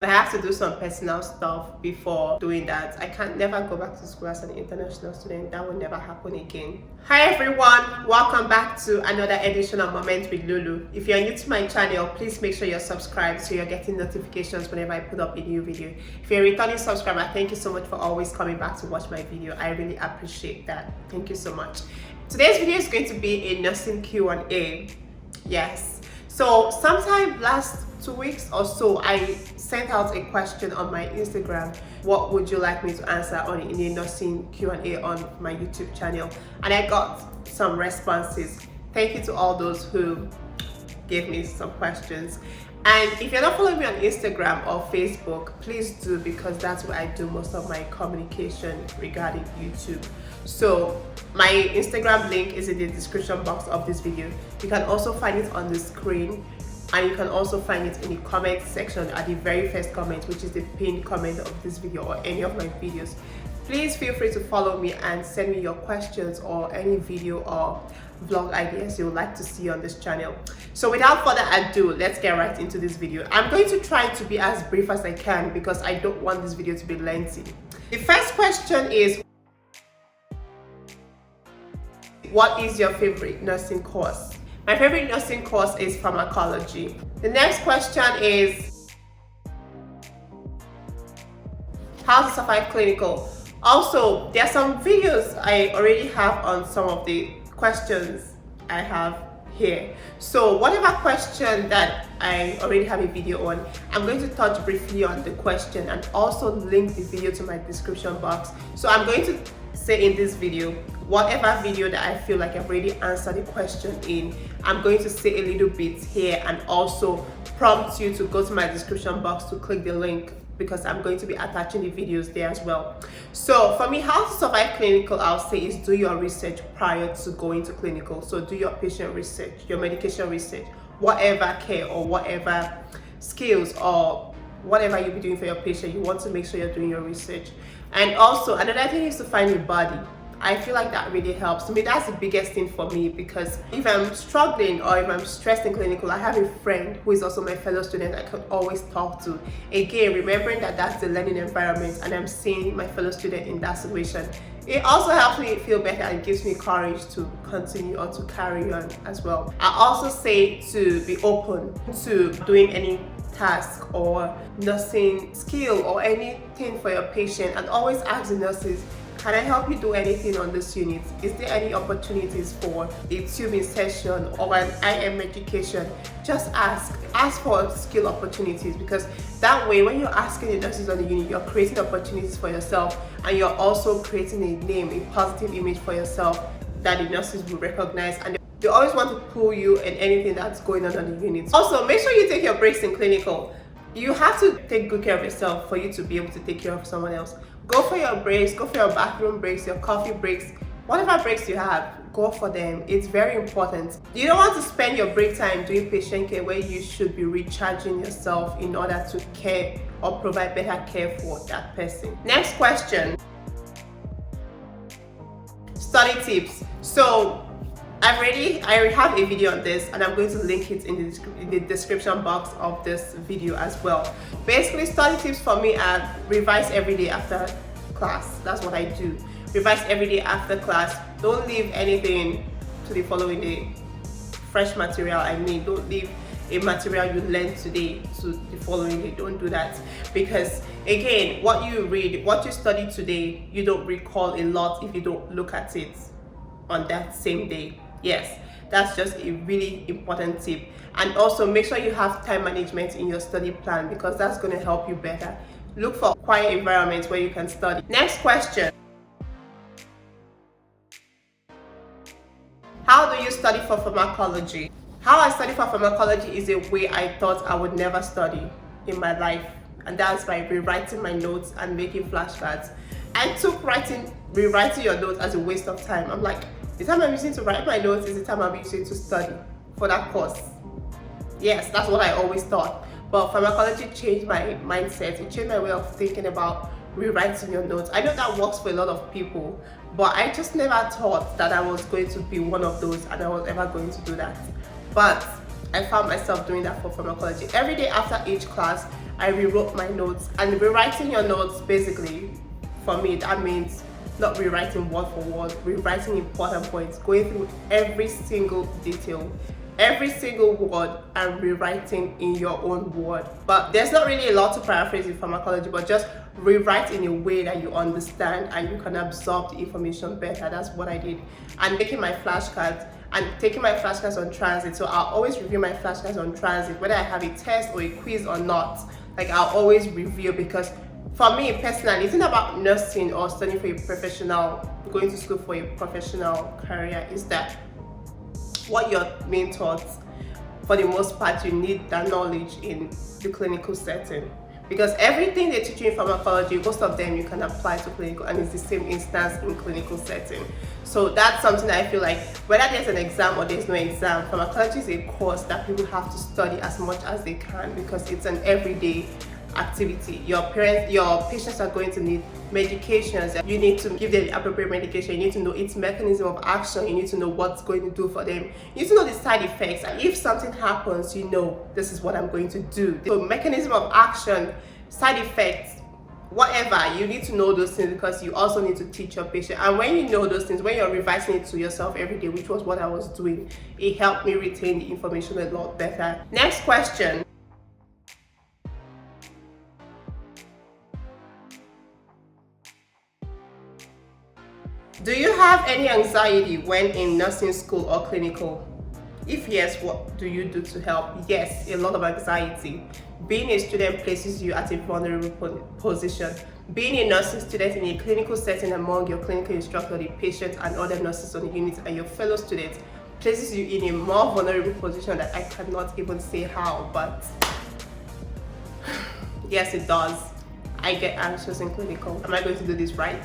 I have to do some personal stuff before doing that. I can't never go back to school as an international student. That will never happen again. Hi everyone, welcome back to another edition of Moments with Lulu. If you're new to my channel, please make sure you're subscribed so you're getting notifications whenever I put up a new video. If you're a returning subscriber, thank you so much for always coming back to watch my video. I really appreciate that. Thank you so much. Today's video is going to be a nursing Q&A. Yes. So sometime last 2 weeks or so, I sent out a question on my Instagram. What would you like me to answer on in a nursing Q&A on my YouTube channel? And I got some responses. Thank you to all those who gave me some questions. And if you're not following me on Instagram or Facebook, please do, because that's where I do most of my communication regarding YouTube. So my Instagram link is in the description box of this video. You can also find it on the screen, and you can also find it in the comment section at the very first comment, which is the pinned comment of this video or any of my videos. Please feel free to follow me and send me your questions or any video or vlog ideas you would like to see on this channel. So without further ado, let's get right into this video. I'm going to try to be as brief as I can because I don't want this video to be lengthy. The first question is, what is your favorite nursing course? My favorite nursing course is pharmacology. The next question is, how to survive clinical? Also, there are some videos I already have on some of the questions I have here. So whatever question that I already have a video on, I'm going to touch briefly on the question and also link the video to my description box. So I'm going to say in this video, whatever video that I feel like I've already answered the question in, I'm going to say a little bit here and also prompt you to go to my description box to click the link, because I'm going to be attaching the videos there as well. So for me, how to survive clinical, I'll say, is do your research prior to going to clinical. So do your patient research, your medication research, whatever care or whatever skills or whatever you'll be doing for your patient, you want to make sure you're doing your research. And also another thing is to find a body. I feel like that really helps. To me, that's the biggest thing for me, because if I'm struggling or if I'm stressed in clinical, I have a friend who is also my fellow student I could always talk to. Again, remembering that that's the learning environment and I'm seeing my fellow student in that situation, it also helps me feel better and gives me courage to continue or to carry on as well. I also say to be open to doing any task or nursing skill or anything for your patient, and always ask the nurses, can I help you do anything on this unit? Is there any opportunities for a tube insertion or an IM education? Just ask for skill opportunities, because that way when you're asking the nurses on the unit, you're creating opportunities for yourself, and you're also creating a name, a positive image for yourself that the nurses will recognize, and they always want to pull you in anything that's going on the unit. Also, make sure you take your breaks in clinical. You have to take good care of yourself for you to be able to take care of someone else. Go for your breaks, go for your bathroom breaks, your coffee breaks, whatever breaks you have, go for them. It's very important. You don't want to spend your break time doing patient care where you should be recharging yourself in order to care or provide better care for that person. Next question. Study tips. So I already have a video on this, and I'm going to link it in the description box of this video as well. Basically, study tips for me are revise every day after class. That's what I do. Revise every day after class. Don't leave anything to the following day. Fresh material, I mean. Don't leave a material you learned today to the following day. Don't do that, because again, what you read, what you study today, you don't recall a lot if you don't look at it on that same day. Yes, that's just a really important tip. And also make sure you have time management in your study plan, because that's going to help you better. Look for quiet environments where you can study. Next question. How do you study for pharmacology? How I study for pharmacology is a way I thought I would never study in my life, and that's by rewriting my notes and making flashcards. I took rewriting your notes as a waste of time. I'm like, the time I'm using to write my notes is the time I'm using to study for that course. Yes, that's what I always thought. But pharmacology changed my mindset. It changed my way of thinking about rewriting your notes. I know that works for a lot of people, but I just never thought that I was going to be one of those and I was ever going to do that. But I found myself doing that for pharmacology. Every day after each class, I rewrote my notes. And rewriting your notes, basically, for me, that means not rewriting word for word, rewriting important points, going through every single detail, every single word, and rewriting in your own word. But there's not really a lot to paraphrase in pharmacology, but just rewrite in a way that you understand and you can absorb the information better. That's what I did. And taking my flashcards on transit. So I'll always review my flashcards on transit, whether I have a test or a quiz or not. Like, I'll always review, because for me personally, it's not about nursing or studying for a professional, going to school for a professional career. Is that what you're being taught? For the most part, you need that knowledge in the clinical setting, because everything they teach you in pharmacology, most of them you can apply to clinical, and it's the same instance in clinical setting. So that's something I feel like, whether there's an exam or there's no exam, pharmacology is a course that people have to study as much as they can, because it's an everyday activity. Your patients are going to need medications. You need to give them the appropriate medication. You need to know its mechanism of action. You need to know what's going to do for them. You need to know the side effects. And if something happens, you know, this is what I'm going to do. So mechanism of action, side effects, whatever, you need to know those things, because you also need to teach your patient. And when you know those things, when you're revising it to yourself every day, which was what I was doing, it helped me retain the information a lot better. Next question. Do you have any anxiety when in nursing school or clinical? If yes, what do you do to help? Yes, a lot of anxiety. Being a student places you at a vulnerable position. Being a nursing student in a clinical setting among your clinical instructor, the patient, and other nurses on the unit and your fellow students places you in a more vulnerable position that I cannot even say how, but yes, it does. I get anxious in clinical. Am I going to do this right?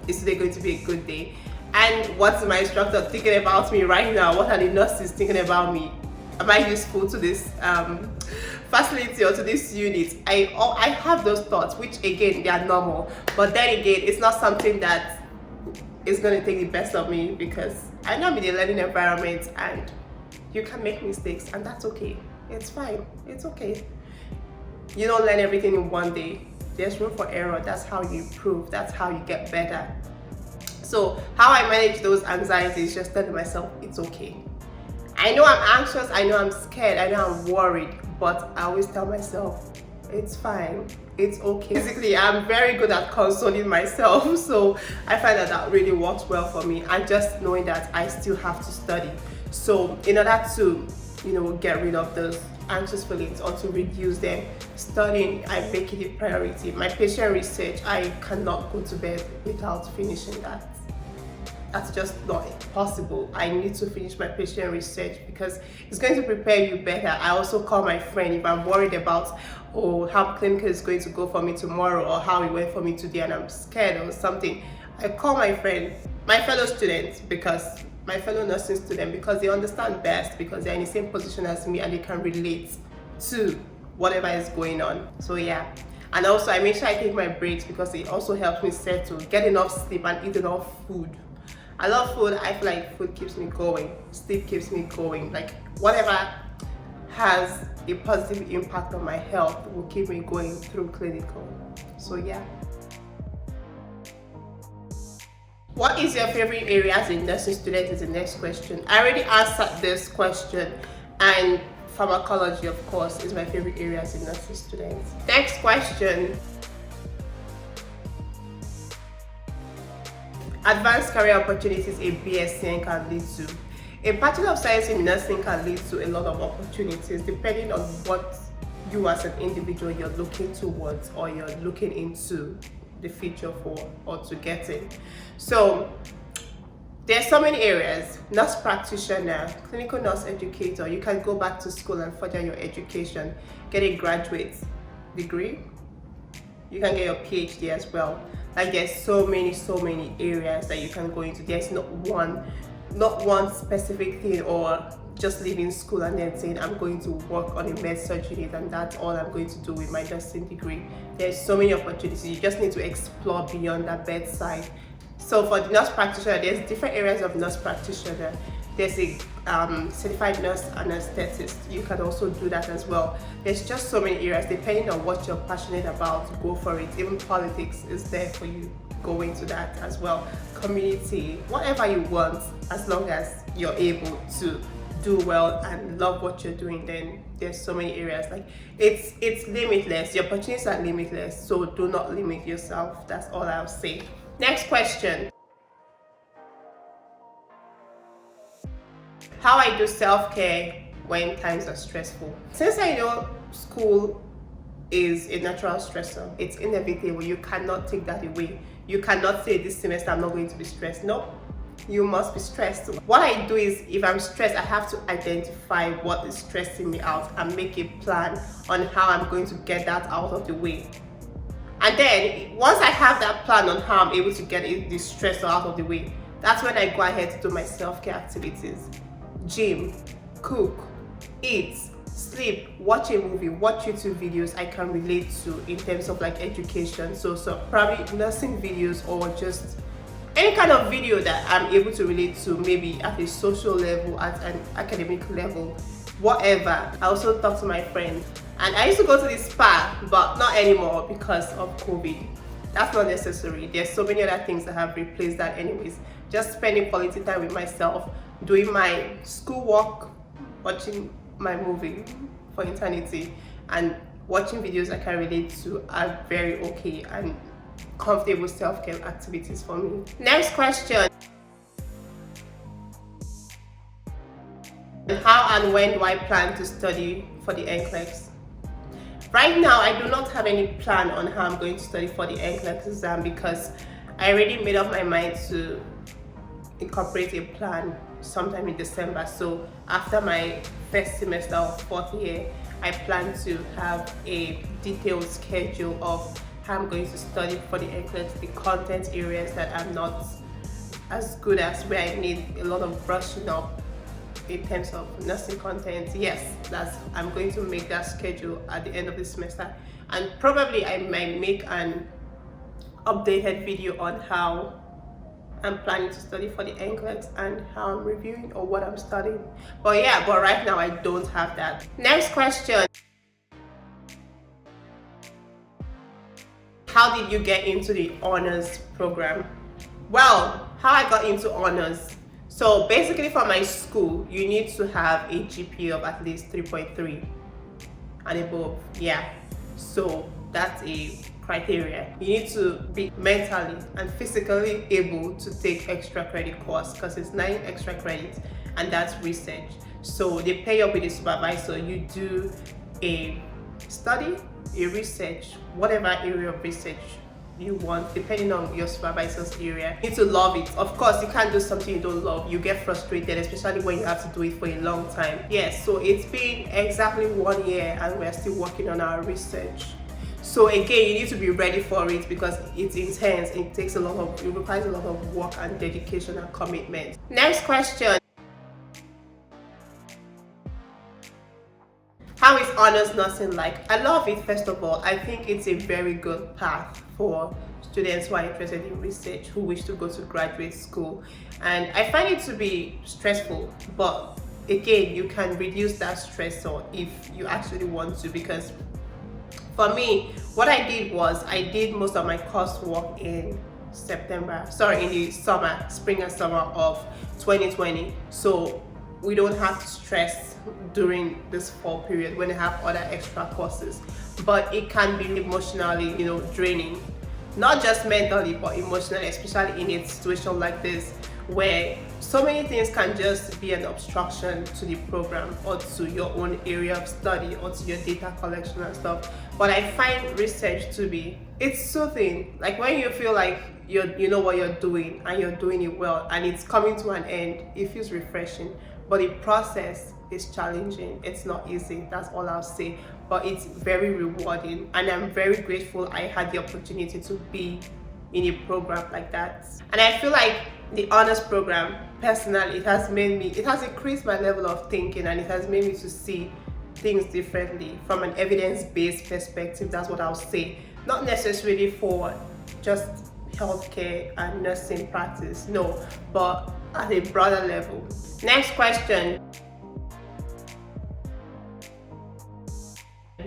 Is today going to be a good day? And what's my instructor thinking about me right now? What are the nurses thinking about me? Am I useful to this facility or to this unit? I have those thoughts, which again, they are normal. But then again, it's not something that is going to take the best of me, because I know I'm in a learning environment and you can make mistakes, and that's okay. It's fine. It's okay. You don't learn everything in one day. There's room for error. That's how you improve. That's how you get better. So how I manage those anxieties, just telling myself it's okay. I know I'm anxious, I know I'm scared, I know I'm worried, but I always tell myself it's fine, it's okay. Basically, I'm very good at consoling myself, so I find that really works well for me, and just knowing that I still have to study. So in order to, get rid of those anxious feelings or to reduce them, studying, I make it a priority. My patient research, I cannot go to bed without finishing that. That's just not possible. I need to finish my patient research, because it's going to prepare you better. I also call my friend if I'm worried about how clinical is going to go for me tomorrow, or how it went for me today and I'm scared or something. I call my friend, my fellow students, my fellow nursing student, because they understand best, because they're in the same position as me and they can relate to whatever is going on. So yeah. And also I make sure I take my breaks, because it also helps me settle, get enough sleep and eat enough food. I love food. I feel like food keeps me going, sleep keeps me going. Like, whatever has a positive impact on my health will keep me going through clinical. So yeah. What is your favorite area as a nursing student is the next question. I already answered this question, and pharmacology, of course, is my favorite area as a nursing student. Next question. Advanced career opportunities a BSc can lead to. A Bachelor of Science in Nursing can lead to a lot of opportunities, depending on what you as an individual you're looking towards, or you're looking into the future for, or to get in. So there's so many areas. Nurse practitioner, clinical nurse educator. You can go back to school and further your education, get a graduate degree. You can get your PhD as well. Like, there's so many areas that you can go into. There's not one specific thing, or just leaving school and then saying I'm going to work on a med surg unit and that's all I'm going to do with my nursing degree. There's so many opportunities. You just need to explore beyond that bedside. So for the nurse practitioner, there's different areas of nurse practitioner. There's a certified nurse anesthetist. You can also do that as well. There's just so many areas depending on what you're passionate about. Go for it. Even politics is there for you. Go into that as well. Community, whatever you want, as long as you're able to do well and love what you're doing, then there's so many areas. Like it's limitless. The opportunities are limitless, so do not limit yourself. That's all I'll say. Next question. How I do self-care when times are stressful. Since I know school is a natural stressor, it's inevitable. You cannot take that away. You cannot say this semester I'm not going to be stressed. No, you must be stressed. What I do is, if I'm stressed, I have to identify what is stressing me out and make a plan on how I'm going to get that out of the way. And then once I have that plan on how I'm able to get the stress out of the way, that's when I go ahead to do my self-care activities. Gym, cook, eat, sleep, watch a movie, watch YouTube videos I can relate to in terms of like education. So probably nursing videos, or just any kind of video that I'm able to relate to, maybe at a social level, at an academic level, whatever. I also talk to my friends, and I used to go to the spa, but not anymore because of COVID. That's not necessary. There's so many other things that have replaced that anyways. Just spending quality time with myself, doing my schoolwork, watching my movie for eternity, and watching videos I can relate to are very okay and comfortable self-care activities for me. Next question. How and when do I plan to study for the NCLEX? Right now, I do not have any plan on how I'm going to study for the NCLEX exam, because I already made up my mind to incorporate a plan sometime in December. So after my first semester of fourth year, I plan to have a detailed schedule of how I'm going to study for the NCLEX, the content areas that I'm not as good as, where I need a lot of brushing up in terms of nursing content. Yes, I'm going to make that schedule at the end of the semester, and probably I might make an updated video on how I'm planning to study for the NCLEX and how I'm reviewing or what I'm studying. But right now I don't have that. Next question. How did you get into the honors program? Well, how I got into honors. So basically, for my school, you need to have a GPA of at least 3.3 and above. Yeah, so that's a criteria. You need to be mentally and physically able to take extra credit course, because it's 9 extra credits, and that's research. So they pair you up with a supervisor. You do a study, a research, whatever area of research you want, depending on your supervisor's area. You need to love it. Of course, you can't do something you don't love. You get frustrated, especially when you have to do it for a long time. Yes, so it's been exactly 1 year and we're still working on our research. So again, you need to be ready for it, because it's intense. It requires a lot of work and dedication and commitment. Next question. How is honors nursing like? I love it. First of all, I think it's a very good path for students who are interested in research, who wish to go to graduate school. And I find it to be stressful, but again, you can reduce that stressor if you actually want to, because for me, what I did was I did most of my coursework in the spring and summer of 2020. So we don't have to stress during this fall period when they have other extra courses. But it can be emotionally, draining, not just mentally, but emotionally, especially in a situation like this, where so many things can just be an obstruction to the program or to your own area of study or to your data collection and stuff. But I find research to be, it's soothing. Like when you feel like you know what you're doing and you're doing it well and it's coming to an end, it feels refreshing. But the process is challenging. It's not easy, that's all I'll say. But it's very rewarding, and I'm very grateful I had the opportunity to be in a program like that. And I feel like the honors program, personally, it has increased my level of thinking, and it has made me to see things differently from an evidence-based perspective. That's what I'll say. Not necessarily for just healthcare and nursing practice, no, but at a broader level. Next question.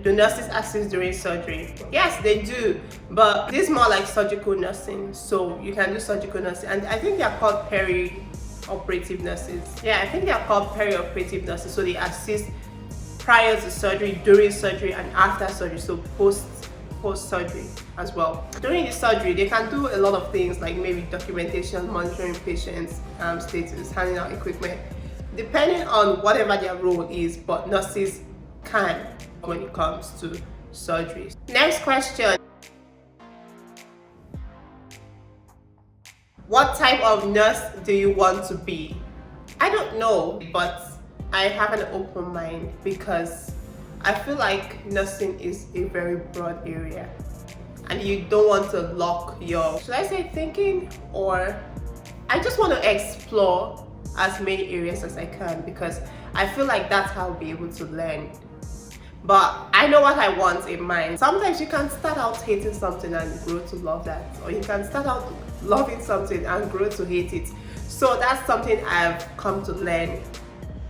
Do nurses assist during surgery? Yes, they do, but this is more like surgical nursing. So you can do surgical nursing, and I think they are called peri-operative nurses. Yeah, I think they are called peri-operative nurses. So they assist prior to surgery, during surgery, and after surgery. So post surgery as well. During the surgery, they can do a lot of things like maybe documentation, monitoring patients' status, handing out equipment, depending on whatever their role is. But nurses can when it comes to surgeries. Next question. What type of nurse do you want to be? I don't know, but I have an open mind because I feel like nursing is a very broad area and you don't want to lock your, should I say thinking, or I just want to explore as many areas as I can because I feel like that's how I'll be able to learn. But I know what I want in mind. Sometimes you can start out hating something and grow to love that, or you can start out loving something and grow to hate it. So that's something I've come to learn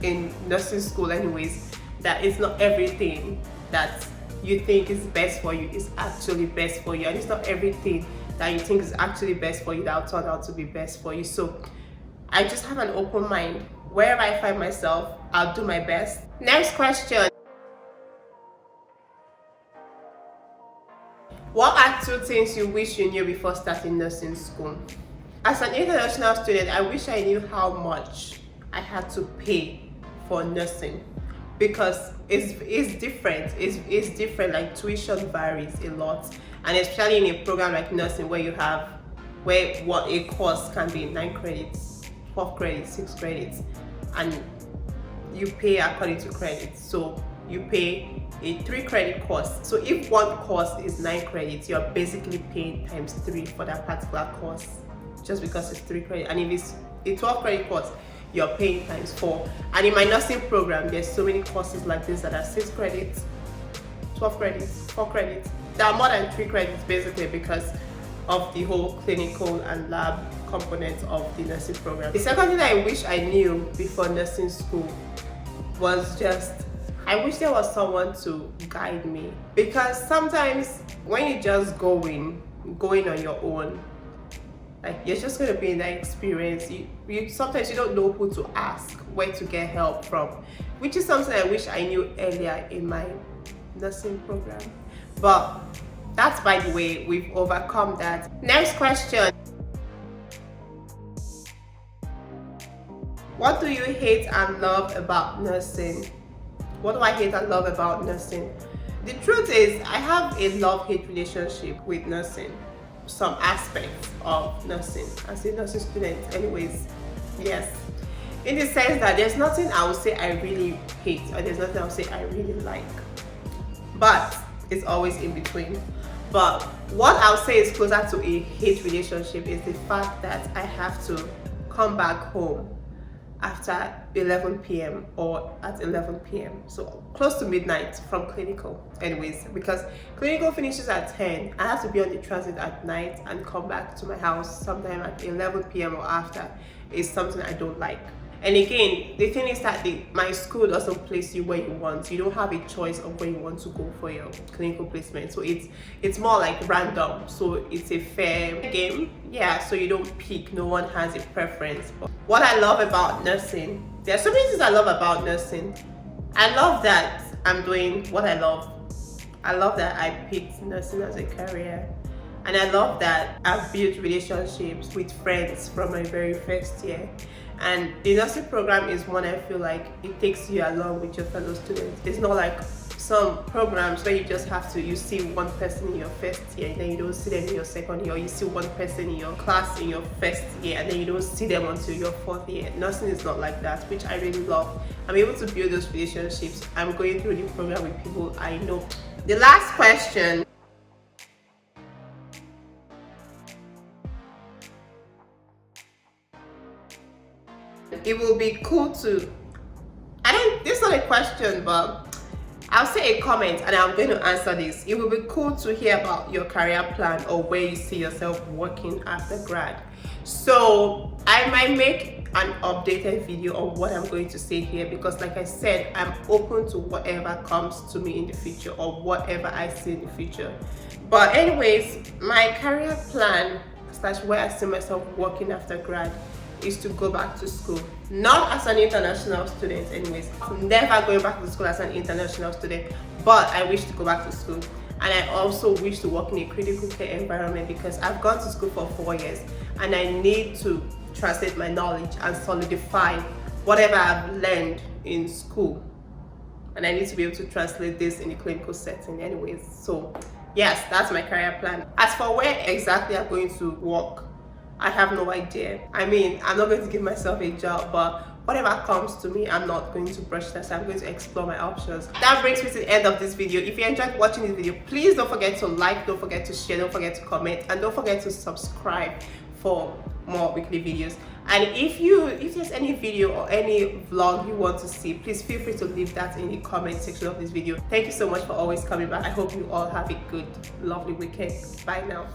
in nursing school anyways, that it's not everything that you think is best for you is actually best for you, and it's not everything that you think is actually best for you that will turn out to be best for you. So I just have an open mind. Wherever I find myself, I'll do my best. Next question. What are 2 things you wish you knew before starting nursing school? As an international student, I wish I knew how much I had to pay for nursing because it's different. It's different, like tuition varies a lot, and especially in a program like nursing where what a course can be 9 credits, 12 credits, 6 credits, and you pay according to credits. So you pay a 3 credit course. So if one course is 9 credits, you're basically paying times 3 for that particular course just because it's 3 credits. And if it's a 12 credit course, you're paying times 4. And in my nursing program, there's so many courses like this that are 6 credits, 12 credits, 4 credits. There are more than 3 credits basically because of the whole clinical and lab component of the nursing program. The second thing I wish I knew before nursing school was just, I wish there was someone to guide me, because sometimes when you just going on your own, like you're just going to be in that experience, you sometimes you don't know who to ask, where to get help from, which is something I wish I knew earlier in my nursing program. But that's, by the way, we've overcome that. Next question. What do you hate and love about nursing? What do I hate and love about nursing? The truth is, I have a love-hate relationship with nursing. Some aspects of nursing as a nursing student anyways. Yes. In the sense that there's nothing I would say I really hate, or there's nothing I would say I really like. But it's always in between. But what I'll say is closer to a hate relationship is the fact that I have to come back home after 11 p.m. or at 11 p.m. So close to midnight from clinical anyways, because clinical finishes at 10. I have to be on the transit at night and come back to my house sometime at 11 p.m. or after. Is something I don't like. And again, the thing is that my school doesn't place you where you want. You don't have a choice of where you want to go for your clinical placement. So it's more like random. So it's a fair game. Yeah, so you don't pick. No one has a preference. But what I love about nursing, there are so many things I love about nursing. I love that I'm doing what I love. I love that I picked nursing as a career. And I love that I've built relationships with friends from my very first year. And the nursing program is one I feel like it takes you along with your fellow students. It's not like some programs where you just have to, you see one person in your first year and then you don't see them in your second year, or you see one person in your class in your first year and then you don't see them until your 4th year. Nursing is not like that, which I really love. I'm able to build those relationships. I'm going through the program with people I know. The last question. It will be cool to, this is not a question, but I'll say a comment and I'm going to answer this. It will be cool to hear about your career plan or where you see yourself working after grad. So I might make an updated video on what I'm going to say here, because like I said, I'm open to whatever comes to me in the future or whatever I see in the future. But anyways, my career plan / where I see myself working after grad is to go back to school. Not as an international student anyways. I'm never going back to school as an international student, but I wish to go back to school. And I also wish to work in a critical care environment, because I've gone to school for 4 years and I need to translate my knowledge and solidify whatever I've learned in school. And I need to be able to translate this in a clinical setting anyways. So yes, that's my career plan. As for where exactly I'm going to work, I have no idea. I mean, I'm not going to give myself a job, but whatever comes to me, I'm not going to brush that. So I'm going to explore my options. That brings me to the end of this video. If you enjoyed watching this video, please don't forget to like, don't forget to share, don't forget to comment, and don't forget to subscribe for more weekly videos. And if there's any video or any vlog you want to see, please feel free to leave that in the comment section of this video. Thank you so much for always coming back. I hope you all have a good, lovely weekend. Bye now.